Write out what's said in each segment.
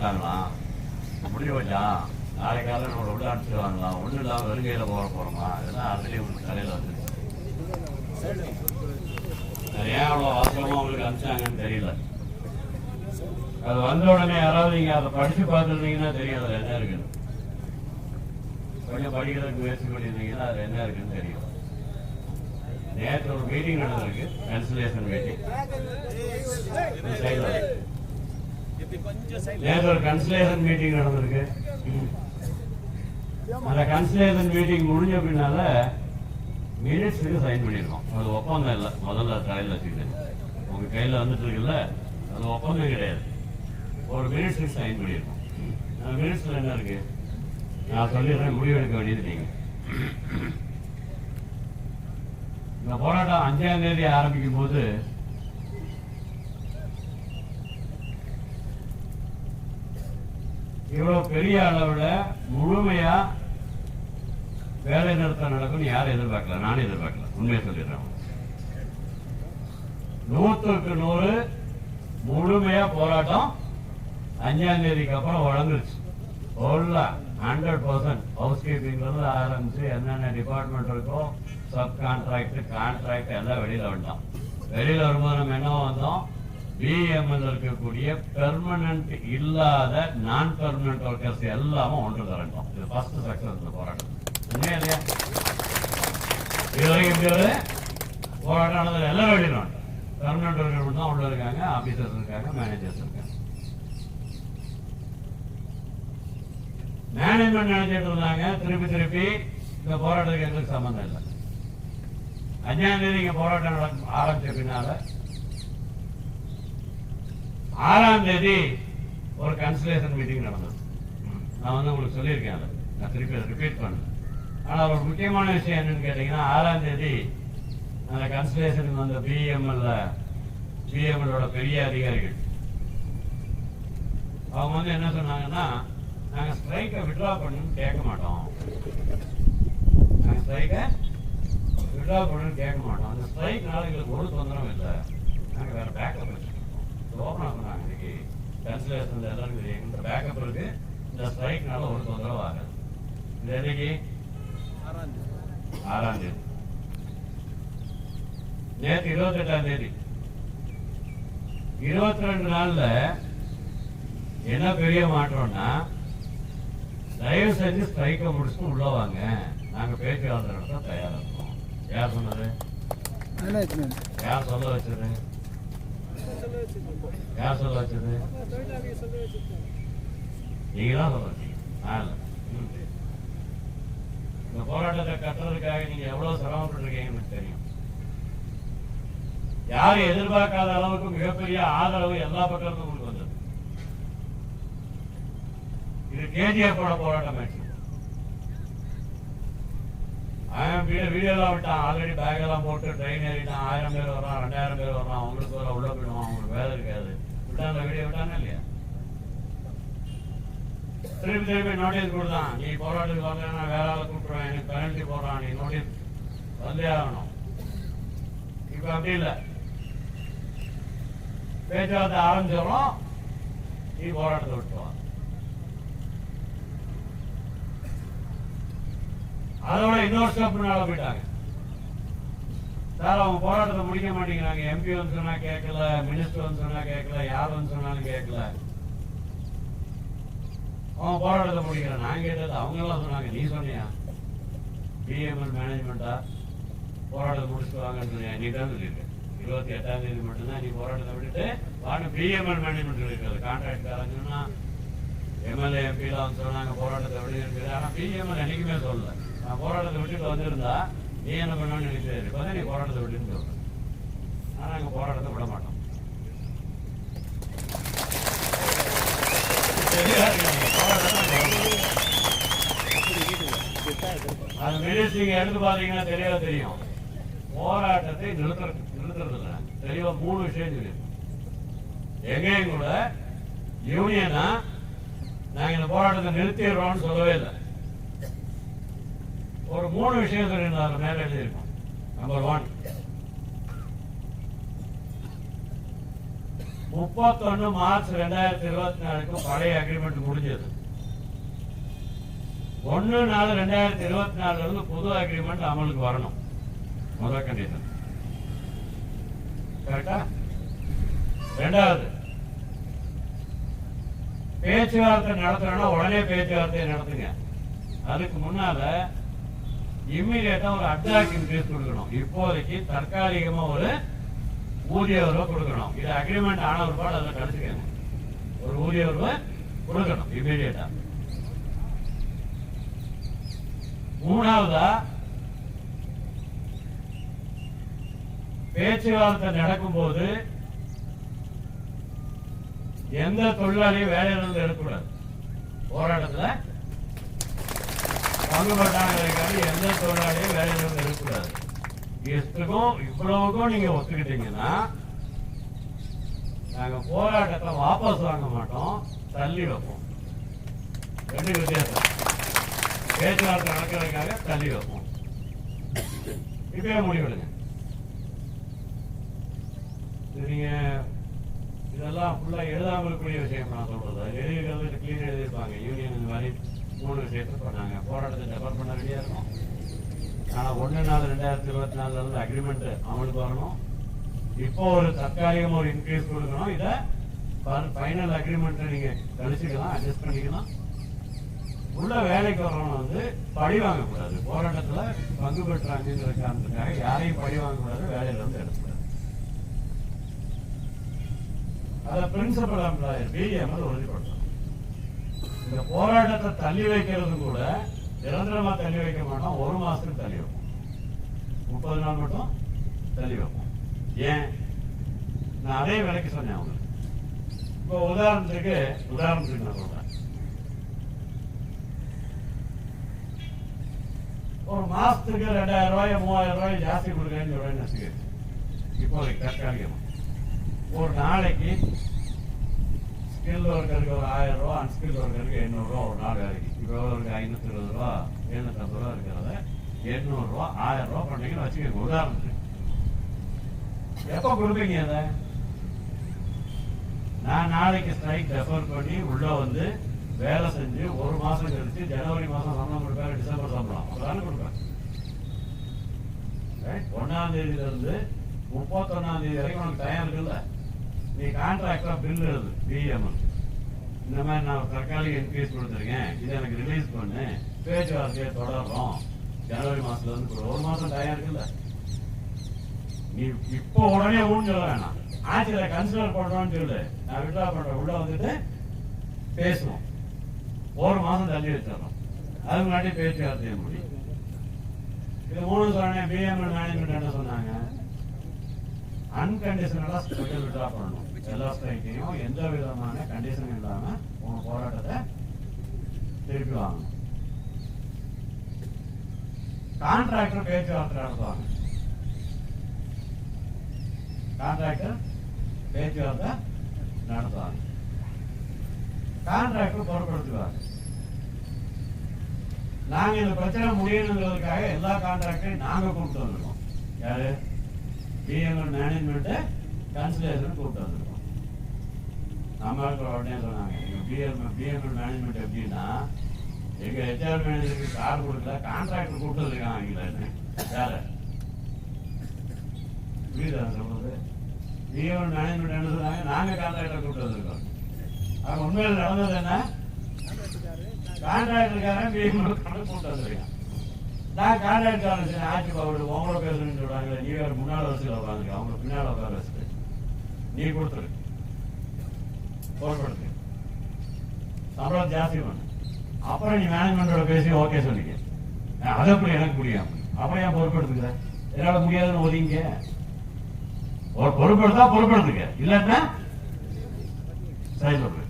பண்ணிட்டாங்களாம், முடிவு வச்சான், நாளை காலையில் நம்மளை உள்ள அனுப்பிச்சுவாங்களாம், ஒன்றும் இல்லாமல் வெறுங்கையில் போகிறோமா, இதெல்லாம் ஆல்ரெடி உங்களுக்கு தலையில் வந்துருச்சு. ஏன் அவ்வளோ அவசரமாக உங்களுக்கு அனுப்பிச்சாங்கன்னு தெரியல. அது வந்த உடனே யாராவது நீங்கள் அதை படித்து பார்த்துருந்தீங்கன்னா தெரியும் அதில் என்ன இருக்குன்னு. கொஞ்சம் படிக்கிறதுக்கு முயற்சி பண்ணியிருந்தீங்கன்னா அதில் என்ன இருக்குன்னு தெரியும். நேற்று ஒரு மீட்டிங் நடந்திருக்கு, கன்சல்டேஷன் மீட்டிங். நேற்று ஒரு கன்சல்டேஷன் மீட்டிங் நடந்திருக்கு. அந்த கன்சல்டேஷன் மீட்டிங் முடிஞ்ச பின்னால மினிட்ஸுக்கு சைன் பண்ணியிருக்கோம். அது ஒப்பந்தம் இல்லை. முதல்ல தலையில் வச்சுக்கிட்டு உங்கள் கையில் வந்துட்டு இருக்குல்ல, அது ஒப்பந்தம் கிடையாது. ஒரு மினிட்ஸுக்கு சைன் பண்ணியிருக்கோம். அந்த மினிட்ஸில் என்ன இருக்கு நான் சொல்லிடுறேன், முடிவெடுக்க வேண்டியது நீங்கள். இந்த போராட்டம் 5ஆம் தேதி ஆரம்பிக்கும் போது இவ்வளவு பெரிய அளவில் முழுமையா வேலை நிறுத்தம் நடக்கும்னு யாரும் எதிர்பார்க்கல, நானும் எதிர்பார்க்கல. உண்மையை சொல்லிடுறேன். 100க்கு 100 முழுமையா போராட்டம் 5ஆம் தேதிக்கு அப்புறம் வழங்குச்சு. 100% ஹவுஸ் கீப்பிங்ல இருந்து ஆரம்பிச்சு என்னென்ன டிபார்ட்மெண்ட் இருக்கோ, சப் கான்ட்ராக்ட், கான்ட்ராக்ட் எல்லாம் வெளியில வந்தோம். வெளியில வரும்போது நம்ம என்ன வந்தோம், பிஎம்எல் இருக்கக்கூடிய பெர்மனன்ட் இல்லாத நான் பெர்மனன்ட் ஒர்க்கர்ஸ் எல்லாமே ஒன்று திரண்டோம். இது ஃபர்ஸ்ட் சக்சஸ் இந்த போராட்டம். இல்லையா இதுவரைக்கும் இப்படி ஒரு போராட்டம் நடந்தது எல்லாம் வெளியில வந்தோம். பெர்மனன்ட் ஒர்க்கர் தான் உள்ள இருக்காங்க, ஆபீசர்ஸ் இருக்காங்க, மேனேஜர்ஸ் இருக்காங்க. மேனேஜ்மெண்ட் நினைச்சிட்டு இருந்தாங்க திருப்பி இந்த போராட்டத்துக்கு எங்களுக்கு சம்பந்தம் இல்லை. 5ஆம் தேதி இங்க போராட்டம் ஆரம்பிச்ச பின்னால 6ஆம் தேதி ஒரு கன்சல்டேஷன் மீட்டிங் நடந்தது. நான் உங்களுக்கு சொல்லியிருக்கேன், அதை நான் திருப்பி அதை ரிப்பீட் பண்ணேன். ஆனால் ஒரு முக்கியமான விஷயம் என்னன்னு கேட்டீங்கன்னா, 6ஆம் தேதி அந்த கன்சல்டேஷனுக்கு வந்த பிஎம்எல்லோட பெரிய அதிகாரிகள் அவங்க என்ன சொன்னாங்கன்னா, நாங்க ஸ்ட்ரைக்கை விட்ரா பண்ணணும்னு கேட்க மாட்டோம். நாங்க ஸ்ட்ரைக்கை விட்ரா பண்ணணும்னு கேட்க மாட்டோம். அந்த ஸ்ட்ரைக்னால எங்களுக்கு ஒரு தொந்தரவும் இல்லை. நாங்க வேற பேக்கப் வச்சுருக்கோம். ஓப்பனா சொன்னாங்க, இன்னைக்கு கன்சல்டேஷன் எல்லாருக்கும் எங்க பேக்கப் இருக்கு. இந்த ஸ்ட்ரைக்னால ஒரு தொந்தரவு ஆகாது. இது என்னைக்கு 6ஆம் தேதி. நேற்று 28ஆம் தேதி. 22 நாள்ல என்ன பெரிய மாற்றம்னா, தயவு செஞ்சு ஸ்ட்ரைக்கை முடிச்சுட்டு உள்ள வாங்க, நாங்க பேச்சுவார்த்தை நடத்த தயாரா இருக்கோம். யார் சொன்னது? யார் சொல்ல வச்சது? யார் சொல்ல வச்சது? நீங்க தான் சொல்ல வச்சீங்க. இந்த போராட்டத்தை கட்டுறதுக்காக நீங்க எவ்வளவு சிரமப்பட்டு இருக்கீங்கன்னு எனக்கு தெரியும். யாரும் எதிர்பார்க்காத அளவுக்கு மிகப்பெரிய ஆதரவு எல்லா பக்கமும் உங்களுக்கு வந்தது. இது கேஜிஎஃபோட போராட்டம் ஆச்சு. வீடியோலாம் விட்டான், ஆல்ரெடி பேக் எல்லாம் போட்டு ட்ரெயின் ஏறிட்டான். 1000 பேர் வர்றான், 2000 பேர் வர்றான். அவங்களுக்கு வர உள்ள போயிடுவான், அவங்களுக்கு வேலை இருக்காது. விட்டா அந்த வீடியோ விட்டானே இல்லையா? திருப்பி நோட்டீஸ் கொடுத்தான், நீ போராட்டத்துக்கு வரலன்னா வேற ஆளை கூப்பிடுவேன், எனக்கு பெனல்டி போடுறான், நீ நோட்டீஸ் வந்தே ஆகணும். இப்ப அப்படி இல்லை, பேச்சுவார்த்தை ஆரம்பிச்சிடறோம், நீ போராட்டத்தை விட்டுவான். அதோட இன்னொரு ஸ்டெப் போயிட்டாங்க. சார் அவங்க போராட்டத்தை முடிக்க மாட்டேங்கிறாங்க. எம்பி வந்து சொன்னா கேட்கல, மினிஸ்டர் வந்து சொன்னா கேட்கல, யார் வந்து சொன்னாலும் கேட்கல. அவன் போராட்டத்தை முடிக்கிறான். நான் கேட்டது அவங்க எல்லாம் சொன்னாங்க, நீ சொன்னியா பிஎம்எல் மேனேஜ்மெண்டா போராட்டத்தை முடிச்சுட்டு வாங்கன்னு சொன்னியா? நீ தான் சொல்லியிருக்க. 28ஆம் தேதி மட்டும்தான் நீ போராட்டத்தை விட்டுட்டு வாங்க. பிஎம்எல் மேனேஜ்மெண்ட் இருக்கிறது கான்ட்ராக்ட்காரங்க சொன்னா, எம்எல்ஏ எம்பிலாம் வந்து சொன்னாங்க போராட்டத்தை விடுங்க. ஆனா பிஎம்எல் என்னைக்குமே சொல்லல. நான் போராட்டத்தை விட்டுட்டு வந்திருந்தா நீ என்ன பண்ணணும்னு நினைக்கிறது. இப்பதான் நீ போராட்டத்தை விட்டுன்னு சொல்ற. ஆனா நாங்க போராட்டத்தை விட மாட்டோம். அது மினிஸ்ட் நீங்க எடுத்து பாத்தீங்கன்னா தெரியும். போராட்டத்தை நிறுத்துறது இல்லை. தெளிவா 3 விஷயம் சொல்லியிருக்கோம். எங்கேயும் கூட யூனியனா நாங்க இந்த போராட்டத்தை நிறுத்திடுறோம்னு சொல்லவே இல்லை. ஒரு 3 விஷயம் சொல்லியிருந்தாங்க, மேல எழுதியிருக்கோம். நம்பர் 1, 31 மார்ச் 2024 பழைய அக்ரிமெண்ட் முடிஞ்சது. 1/4/2024 இருந்து புது அக்ரிமெண்ட் அமலுக்கு வரணும். முதல் கண்டிஷன். கரெக்டா? ரெண்டாவது, பேச்சுவார்த்தை நடத்தணும்னா உடனே பேச்சுவார்த்தையை நடத்துங்க. அதுக்கு முன்னால இம்மிடியேட்டா ஒரு அட்வான்ஸ் இன்க்ரீஸ் கொடுக்கணும். இப்போதைக்கு தற்காலிகமா ஒரு ஊதிய உறவை கொடுக்கணும். இது அக்ரிமெண்ட் ஆன ஒரு பாடு அதில் கழிச்சுக்கணும். ஒரு ஊதிய உறவை கொடுக்கணும் இம்மிடியேட்டா. மூணாவதா, பேச்சுவார்த்தை நடக்கும் போது எந்த தொழிலாளியும் வேலையிலிருந்து எடுக்கக்கூடாது. போராட்டத்துல பங்குபட்டாங்க எந்த தொழிலாளியும் வேலையிலிருந்து எடுக்கக்கூடாது. இவ்வளவுக்கும் நீங்க ஒத்துக்கிட்டீங்கன்னா நாங்க போராட்டத்தை வாபஸ் வாங்க மாட்டோம், தள்ளி வைப்போம். ரெண்டு வித்தியாசம். பேச்சுவார்த்தை நடக்கிறதுக்காக தள்ளி வைப்போம். இப்பவே முடிவெடுங்க. நீங்க இதெல்லாம் ஃபுல்லா எழுதாமல் இருக்கக்கூடிய விஷயம் நான் சொல்றது. எழுதிக்கிறது கிளீன் எழுதியிருப்பாங்க. யூனியன் இந்த மாதிரி 3 விஷயத்தை பண்ணாங்க. போராட்டத்தை டெவலப் பண்ண ரெடியா இருக்கும். ஆனா 1/4/2024 இருந்து அக்ரிமெண்ட் அமலுக்கு வரணும். இப்போ ஒரு தற்காலிகமா ஒரு இன்க்ரீஸ் கொடுக்கணும். இதை ஃபைனல் அக்ரிமெண்ட் நீங்க கழிச்சுக்கலாம், அட்ஜஸ்ட் பண்ணிக்கலாம். உள்ள வேலைக்கு வரவங்க பழி வாங்கக்கூடாது. போராட்டத்துல பங்கு பெற்றாங்கிற காரணத்துக்காக யாரையும் பழி வாங்கக்கூடாது, வேலையில இருந்து எடுக்கக்கூடாது. அதை பிரின்சிபல் எம்ப்ளாயர் பிஎம்எல் உறுதிப்படுத்தணும். இந்த போராட்டத்தை தள்ளி வைக்கிறது கூட நிரந்தரமா தள்ளி வைக்க மாட்டோம். 1 மாசத்துக்கு தள்ளி வைப்போம். 30 நாள் மட்டும் தள்ளி வைப்போம். ஏன்? நான் அதே விலைக்கு சொன்னேன் அவங்களுக்கு. இப்போ உதாரணத்துக்கு நான் சொல்றேன். ஒரு மாசத்துக்கு 2000 ரூபாய் 3000 ரூபாய் ஜாஸ்தி கொடுக்குறேன்னு சொல்றேன்னு இப்போதைக்கு தற்காலிகமா. ஒரு நாளைக்கு ஸ்கில் ஒர்க்கருக்கு ஒரு 1000 ரூபா, அன்ஸ்கில் ஒர்க்கருக்கு 800 ரூபா ஒரு நாள் வேலைக்கு. இப்போ ஒரு 520 ரூபா 750 ரூபா இருக்கிறத 800 ரூபா 1000 ரூபா பண்ணீங்கன்னு வச்சுக்கோங்க. உதாரணத்துக்கு எப்ப கொடுப்பீங்க அதை? நான் நாளைக்கு ஸ்ட்ரைக் ரெஃபர் பண்ணி உள்ள வேலை செஞ்சு 1 மாசம் கழிச்சு ஜனவரி மாசம் சம்பளம் கொடுப்பாரு, டிசம்பர் சம்பளம் அப்பதானே கொடுப்பேன். 1ஆம் தேதியில இருந்து 31ஆம் தேதி வரைக்கும் உனக்கு டைம் இருக்குல்ல. நீ கான்ட்ராக்டா பில் எழுது பிஎம்எல். இந்த மாதிரி நான் தற்காலிக இன்க்ரீஸ் கொடுத்துருக்கேன், இதை எனக்கு ரிலீஸ் பண்ணு, பேச்சுவார்த்தையை தொடர்றோம். ஜனவரி மாசத்துல இருந்து 1 மாசம் டைம் இருக்குல்ல. நீ இப்போ உடனே ஊன்னு சொல்ல வேணாம். ஆட்சியில கன்சிடர் பண்றோம்னு சொல்லு, நான் விட்ரா பண்றேன், உள்ள பேசுவோம். 1 மாசம் தள்ளி வச்சிடறோம். அது முன்னாடி பேச்சுவார்த்தையை முடியும். இது 3 சொன்னேன். பிஎம்எல் மேனேஜ்மெண்ட் என்ன சொன்னாங்க? அன்கண்டிஷனலா ஸ்பெஷல் விட்ரா பண்ணணும். எல்லா ஸ்ட்ரைக்கையும் எந்த விதமான கண்டிஷன் இல்லாம உங்க போராட்டத்தை திருப்பி வாங்கணும். கான்ட்ராக்டர் பேச்சுவார்த்தை நடத்துவாங்க. கான்ட்ராக்டர் பொறுப்படுத்துவாங்க. நாங்க இந்த பிரச்சனை முடியணுங்கிறதுக்காக எல்லா கான்ட்ராக்டரையும் நாங்க கூப்பிட்டு வந்திருக்கோம். யாரு? பிஎம்எல் மேனேஜ்மெண்ட் கன்சிடரேஷன் கூப்பிட்டு வந்திருக்கோம். நம்மளுக்கு உடனே சொன்னாங்க, பிஎம்எல் மேனேஜ்மெண்ட் எப்படின்னா எங்க ஹெச்ஆர் மேனேஜருக்கு கார் கொடுக்கல, கான்ட்ராக்டர் கூப்பிட்டு வந்திருக்காங்க. வேற புரியுதா சொல்றது? பிஎம்எல் மேனேஜ்மெண்ட் என்ன சொன்னாங்க? நாங்க கான்ட்ராக்டர் கூப்பிட்டு வந்திருக்கோம். அவங்க உண்மையில் நடந்தது என்ன? கான்ட்ராக்டருக்காரன் பிஎம்எல் கூப்பிட்டு வந்திருக்கான். நான் கான்ட்ராக்டர் ஆட்சி பாவடு உங்களோட பேசுறேன்னு சொல்றாங்க. நீ வேற முன்னாள் வரிசையில் உட்காந்துருக்க, அவங்க பின்னால உட்கார வச்சுட்டு நீ கொடுத்துரு, பொறுப்படுத்து, சம்பளம் ஜாஸ்தி பண்ணு. அப்புறம் நீ மேனேஜ்மெண்டோட பேசி ஓகே சொன்னீங்க. அது எப்படி எனக்கு முடியும்? அப்புறம் ஏன் பொறுப்படுத்துக்க? என்னால முடியாதுன்னு ஒதுங்க. ஒரு பொறுப்படுத்தா பொறுப்படுத்துக்க, இல்லன்னா சரி சொல்லு.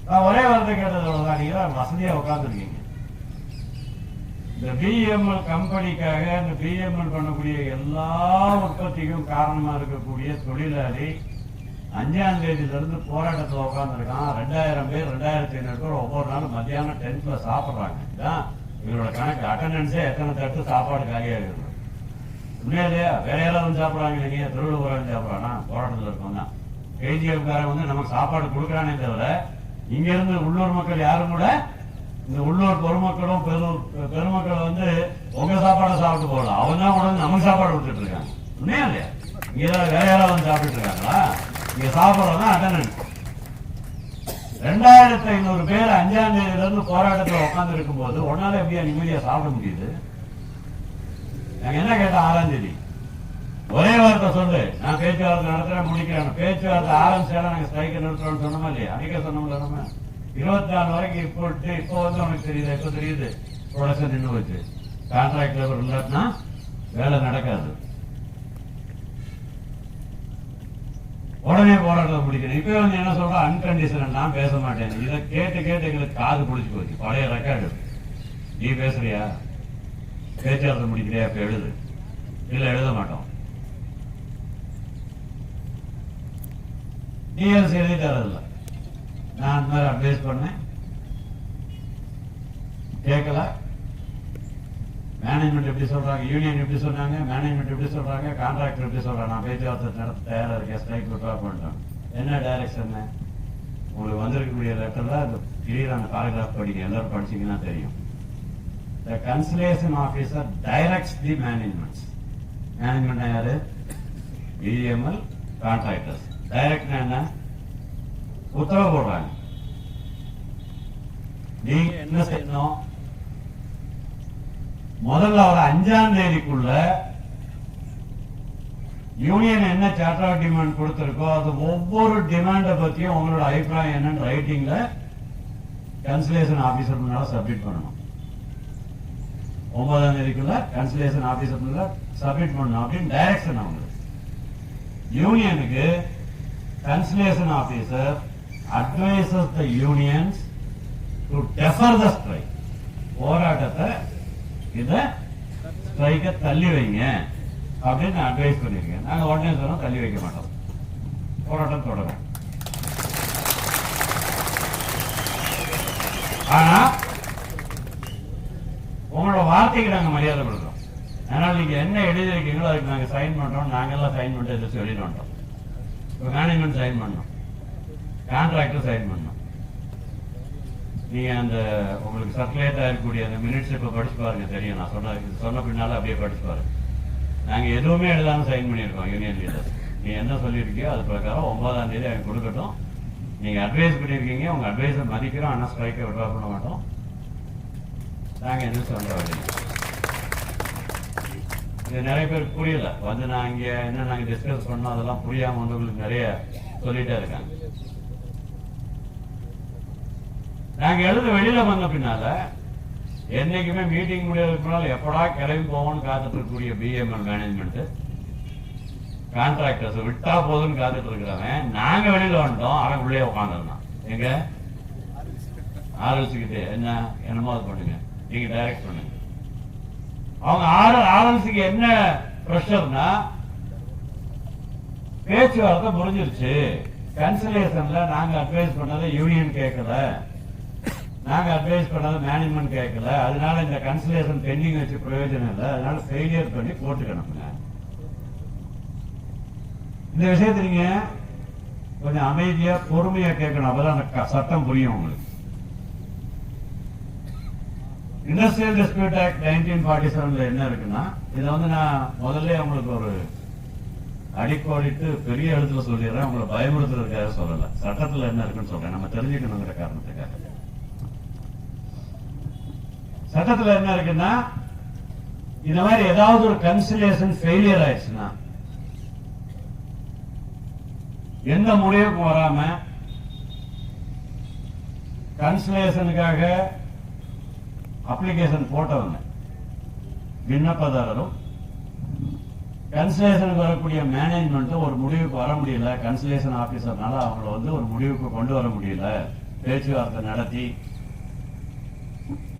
நான் ஒரே வார்த்தை கேட்டதோட நீங்க வசதியா உட்காந்துருக்கீங்க. இந்த பிஎம்எல் கம்பெனிக்காக இந்த பிஎம்எல் பண்ணக்கூடிய எல்லா உற்பத்திக்கும் காரணமா இருக்கக்கூடிய தொழிலாளி 5ஆம் தேதியில இருந்து போராட்டத்தில் உட்காந்துருக்கான். 2000 பேர் 2500 பேர் ஒவ்வொரு நாளும் மத்தியானம் டென்ட்ல சாப்பிடுறாங்க. இதுதான் இவரோட கணக்கு. அட்டண்டன்ஸே எத்தனை தட்டு சாப்பாடு காலியாக இருக்கு. உண்மையிலேயே வேற யாராவது வந்து சாப்பிட்றாங்க, இல்லைங்க திருவள்ளுவர் சாப்பிட்றானா போராட்டத்தில் இருக்கோம் தான். கேஜிஎஃப் காரன் வந்து நமக்கு சாப்பாடு கொடுக்குறானே தவிர இங்க இருந்து உள்ளூர் மக்கள் யாரும் கூட இந்த உள்ளூர் பொதுமக்களும் பெருமக்கள் வந்து உங்க சாப்பாடை சாப்பிட்டு போகலாம். அவங்க தான் உடனே நமக்கு சாப்பாடு கொடுத்துட்டு இருக்காங்க. உண்மையா இல்லையா? இங்க ஏதாவது வேற யாராவது வந்து சாப்பிட்டு இருக்காங்களா? இங்க சாப்பிட்றதா அட்டண்டன்ஸ். 2500 பேர் 5ஆம் தேதியில இருந்து போராட்டத்தில் உட்கார்ந்து இருக்கும் போது ஒன்னால எப்படியா நிம்மதியா சாப்பிட முடியுது? நாங்க என்ன கேட்டோம்? 6ஆம் தேதி ஒரே வார்த்தை சொல்லு, நான் பேச்சுவார்த்தை நடத்துறேன் முடிக்கிறேன். பேச்சுவார்த்தை ஆரம்பிச்சாலும் நாங்க ஸ்ட்ரைக் நிறுத்துறோம்னு சொன்னோமா இல்லையா? அன்னைக்கே சொன்னோம்ல நம்ம 24 வரைக்கும் இப்போ வந்து உனக்கு தெரியுது, எப்ப தெரியுது ப்ரொடக்ஷன் நின்று வச்சு கான்ட்ராக்ட் லேபர் இல்லாட்டினா வேலை நடக்காது. உடனே போராட்டத்தை முடிக்கிறேன். இப்ப வந்து என்ன சொல்ற, அன்கண்டிஷனல் நான் பேச மாட்டேன். இதை கேட்டு கேட்டு எங்களுக்கு காது பிடிச்சு போச்சு. பழைய ரெக்கார்டு. நீ பேசுறியா, பேச்சுவார்த்தை முடிக்கிறியா, இப்ப எழுது. இல்ல எழுத மாட்டோம். டிஎல்சி எழுதி தரதில்ல. நான் அந்த மாதிரி அட்வைஸ் பண்ணேன், கேட்கல. மேனேஜ்மெண்ட் எப்படி சொல்றாங்க, யூனியன் எப்படி சொன்னாங்க, மேனேஜ்மெண்ட் எப்படி சொல்றாங்க, கான்ட்ராக்டர் எப்படி சொல்றாங்க. நான் பேச்சுவார்த்தை நடத்த தயாரா இருக்கேன், ஸ்ட்ரைக் விட்ரா பண்ணிட்டேன். என்ன டைரக்ஷன் உங்களுக்கு வந்திருக்கக்கூடிய லெட்டர்ல கிளியர் அந்த பாராகிராஃப் படிக்க, எல்லாரும் படிச்சீங்கன்னா தெரியும். The conciliation officer directs the management. Management யாரு? BML contractors. டைரக்ட் என்ன? உத்தரவு போடுறாங்க. நீங்க என்ன செய்யணும்? முதல்ல ஒரு 5ஆம் தேதிக்குள்ள யூனியன் என்ன சார்ட்டர் ஆஃப் டிமாண்ட் கொடுத்திருக்கோ அது ஒவ்வொரு டிமாண்ட பத்தியும் உங்களோட அபிப்பிராயம் என்னன்னு ரைட்டிங்ல கன்சலேஷன் ஆபீசர் முன்னால சப்மிட் பண்ணணும். 9ஆம் தேதிக்குள்ள கன்சலேஷன் ஆபீசர் முன்னால சப்மிட் பண்ணணும் அப்படின்னு டைரக்ஷன். அவங்களுக்கு யூனியனுக்கு conciliation officer advises the unions to defer the strike. போராட்டத்தை இத ஸ்ட்ரைக்க தள்ளி வைங்க அப்படின்னு அட்வைஸ் பண்ணிருக்கேன். நாங்க உடனே சொன்னோம் தள்ளி வைக்க மாட்டோம், போராட்டம் தொடரும். ஆனா உங்களோட வார்த்தைக்கு நாங்க மரியாதை கொடுக்கிறோம். அதனால நீங்க என்ன எழுதிருக்கீங்களோ அதுக்கு நாங்க சைன் பண்றோம். நாங்கெல்லாம் சைன் பண்ணிட்டு சொல்லிட்டு வந்தோம். மேனேஜ்மெண்ட் சைன் பண்ணோம், கான்ட்ராக்டர் சைன் பண்ணோம். நீங்க அந்த உங்களுக்கு சர்க்குலேட் ஆகக்கூடிய அந்த மினிட்ஸ் இப்ப படிச்சு பாருங்க, தெரியும். நான் சொன்ன பின்னால அப்படியே படிச்சு பாருங்க. நாங்க எதுவுமே எழுதாம சைன் பண்ணிருக்கோம் யூனியன் லீடர். நீ என்ன சொல்லியிருக்கியோ அது பிரகாரம் 9ஆம் தேதி அவங்க கொடுக்கட்டும். நீங்க அட்வைஸ் பண்ணிருக்கீங்க, உங்க அட்வைஸை மதிக்கிறோம். ஆனா ஸ்ட்ரைக்கை விட்ரா பண்ண மாட்டோம். நாங்க என்ன சொல்ல வேண்டிய இது நிறைய பேருக்கு புரியல. வந்து நான் இங்க என்ன நாங்க டிஸ்கஸ் பண்ணோம் அதெல்லாம் புரியாம வந்து உங்களுக்கு நிறைய சொல்லிட்டே இருக்காங்க. நாங்க எழுத வெளியில வந்த பின்னால என்னைக்குமே மீட்டிங் முடியறதுக்கு முன்னால எப்படா கிளம்பி போவோம்னு காத்துட்டு இருக்கக்கூடிய பிஎம்எல் மேனேஜ்மெண்ட் கான்ட்ராக்டர்ஸ் விட்டா போதுன்னு காத்துட்டு இருக்கிறவன் நாங்க வெளியில வந்துட்டோம். அவன் உள்ளே உட்காந்துருந்தான். எங்க ஆர்எல்சிக்கிட்டே என்னமோ அது பண்ணுங்க, நீங்க டைரக்ட் பண்ணுங்க. அவங்க ஆர்எல்சிக்கு என்ன பிரஷர்னா பேச்சுவார்த்தை முடிஞ்சிருச்சு. கன்சலேஷன்ல நாங்க அட்வைஸ் பண்ணதை யூனியன் கேட்கல, நாங்க அட்வைஸ் பண்ணது மேனேஜ்மெண்ட் கேட்கல. அதனால இந்த கன்சலேஷன் பெண்டிங் வச்சு பிரயோஜனம் இல்லை. அதனால ஃபெயிலியர் பண்ணி போட்டுக்கணுங்க. இந்த விஷயத்தை நீங்க கொஞ்சம் அமைதியா பொறுமையா கேட்கணும். அப்பதான் அந்த சட்டம் புரியும் உங்களுக்கு. இண்டஸ்ட்ரியல் டிஸ்பியூட் ஆக்ட் 1947 என்ன இருக்குன்னா, இதை வந்து நான் முதல்ல உங்களுக்கு ஒரு அடிக்கோடிட்டு பெரிய இடத்துல சொல்லிடுறேன். உங்களை பயமுறுத்துறதுக்காக சொல்லல, சட்டத்துல என்ன இருக்குன்னு சொல்றேன், நம்ம தெரிஞ்சுக்கணுங்கிற காரணத்துக்காக. சட்டத்துல என்ன இருக்குன்னா, இந்த மாதிரி ஏதாவது ஒரு கன்சிலியேஷன் ஃபெயிலியர் ஆயிடுச்சுன்னா எந்த முடிவுக்கும் வராம கன்சிலியேஷனுக்காக அப்ளிகேஷன் போட்டவங்க விண்ணப்பதாரரும் கன்சலேஷனுக்கு வரக்கூடிய மேனேஜ்மெண்ட்டும் ஒரு முடிவுக்கு வர முடியல. கன்சலேஷன் ஆபீசர்னால அவங்கள வந்து ஒரு முடிவுக்கு கொண்டு வர முடியல. பேச்சுவார்த்தை நடத்தி